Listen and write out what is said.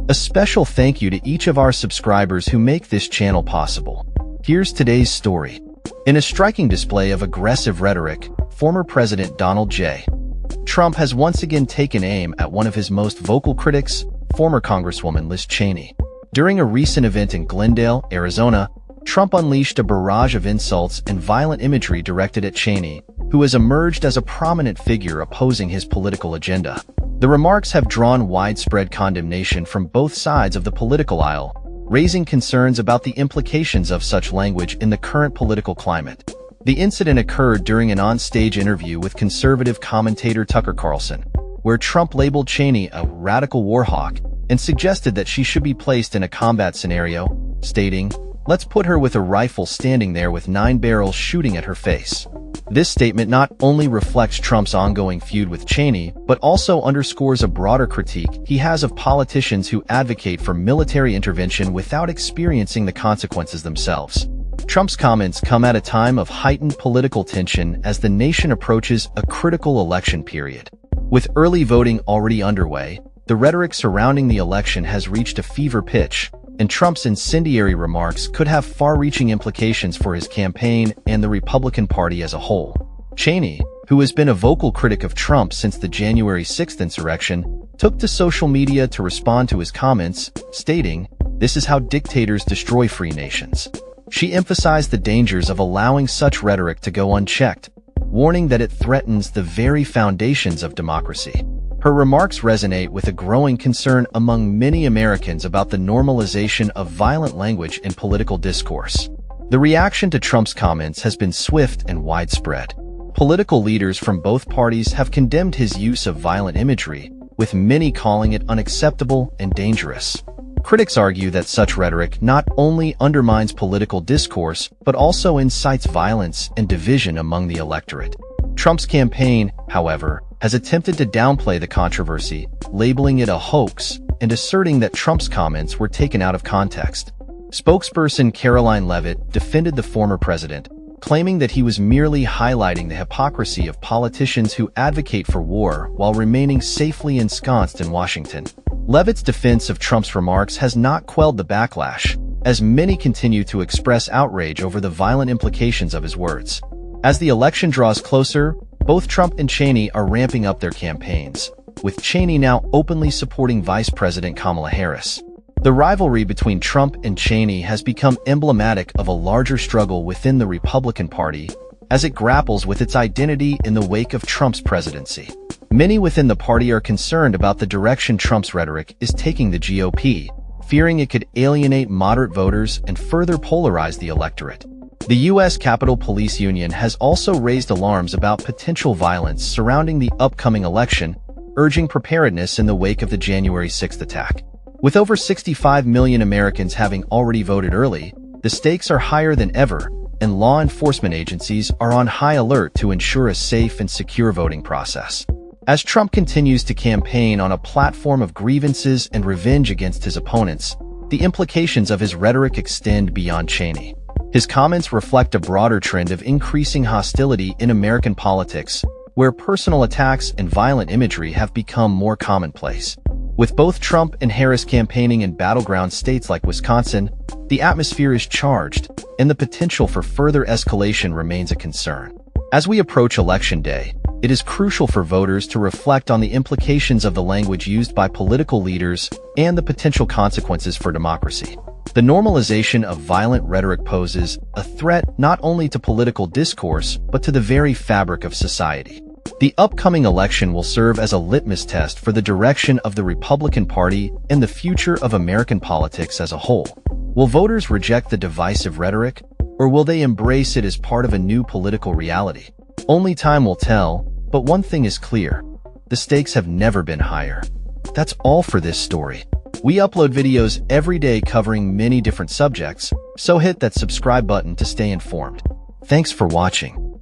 A special thank you to each of our subscribers who make this channel possible. Here's today's story. In a striking display of aggressive rhetoric, former President Donald J. Trump has once again taken aim at one of his most vocal critics, former Congresswoman Liz Cheney. During a recent event in Glendale, Arizona, Trump unleashed a barrage of insults and violent imagery directed at Cheney, who has emerged as a prominent figure opposing his political agenda. The remarks have drawn widespread condemnation from both sides of the political aisle, raising concerns about the implications of such language in the current political climate. The incident occurred during an on-stage interview with conservative commentator Tucker Carlson, where Trump labeled Cheney a radical war hawk and suggested that she should be placed in a combat scenario, stating, "Let's put her with a rifle standing there with 9 barrels shooting at her face." This statement not only reflects Trump's ongoing feud with Cheney, but also underscores a broader critique he has of politicians who advocate for military intervention without experiencing the consequences themselves. Trump's comments come at a time of heightened political tension as the nation approaches a critical election period. With early voting already underway, the rhetoric surrounding the election has reached a fever pitch, and Trump's incendiary remarks could have far-reaching implications for his campaign and the Republican Party as a whole. Cheney, who has been a vocal critic of Trump since the January 6th insurrection, took to social media to respond to his comments, stating, "This is how dictators destroy free nations." She emphasized the dangers of allowing such rhetoric to go unchecked, warning that it threatens the very foundations of democracy. Her remarks resonate with a growing concern among many Americans about the normalization of violent language in political discourse. The reaction to Trump's comments has been swift and widespread. Political leaders from both parties have condemned his use of violent imagery, with many calling it unacceptable and dangerous. Critics argue that such rhetoric not only undermines political discourse, but also incites violence and division among the electorate. Trump's campaign, however, has attempted to downplay the controversy, labeling it a hoax and asserting that Trump's comments were taken out of context. Spokesperson Karoline Leavitt defended the former president, claiming that he was merely highlighting the hypocrisy of politicians who advocate for war while remaining safely ensconced in Washington. Leavitt's defense of Trump's remarks has not quelled the backlash, as many continue to express outrage over the violent implications of his words. As the election draws closer, both Trump and Cheney are ramping up their campaigns, with Cheney now openly supporting Vice President Kamala Harris. The rivalry between Trump and Cheney has become emblematic of a larger struggle within the Republican Party as it grapples with its identity in the wake of Trump's presidency. Many within the party are concerned about the direction Trump's rhetoric is taking the GOP, fearing it could alienate moderate voters and further polarize the electorate. The U.S. Capitol Police Union has also raised alarms about potential violence surrounding the upcoming election, urging preparedness in the wake of the January 6th attack. With over 65 million Americans having already voted early, the stakes are higher than ever, and law enforcement agencies are on high alert to ensure a safe and secure voting process. As Trump continues to campaign on a platform of grievances and revenge against his opponents, the implications of his rhetoric extend beyond Cheney. His comments reflect a broader trend of increasing hostility in American politics, where personal attacks and violent imagery have become more commonplace. With both Trump and Harris campaigning in battleground states like Wisconsin, the atmosphere is charged, and the potential for further escalation remains a concern. As we approach Election Day, it is crucial for voters to reflect on the implications of the language used by political leaders and the potential consequences for democracy. The normalization of violent rhetoric poses a threat not only to political discourse, but to the very fabric of society. The upcoming election will serve as a litmus test for the direction of the Republican Party and the future of American politics as a whole. Will voters reject the divisive rhetoric, or will they embrace it as part of a new political reality? Only time will tell, but one thing is clear: the stakes have never been higher. That's all for this story. We upload videos every day covering many different subjects, so hit that subscribe button to stay informed. Thanks for watching.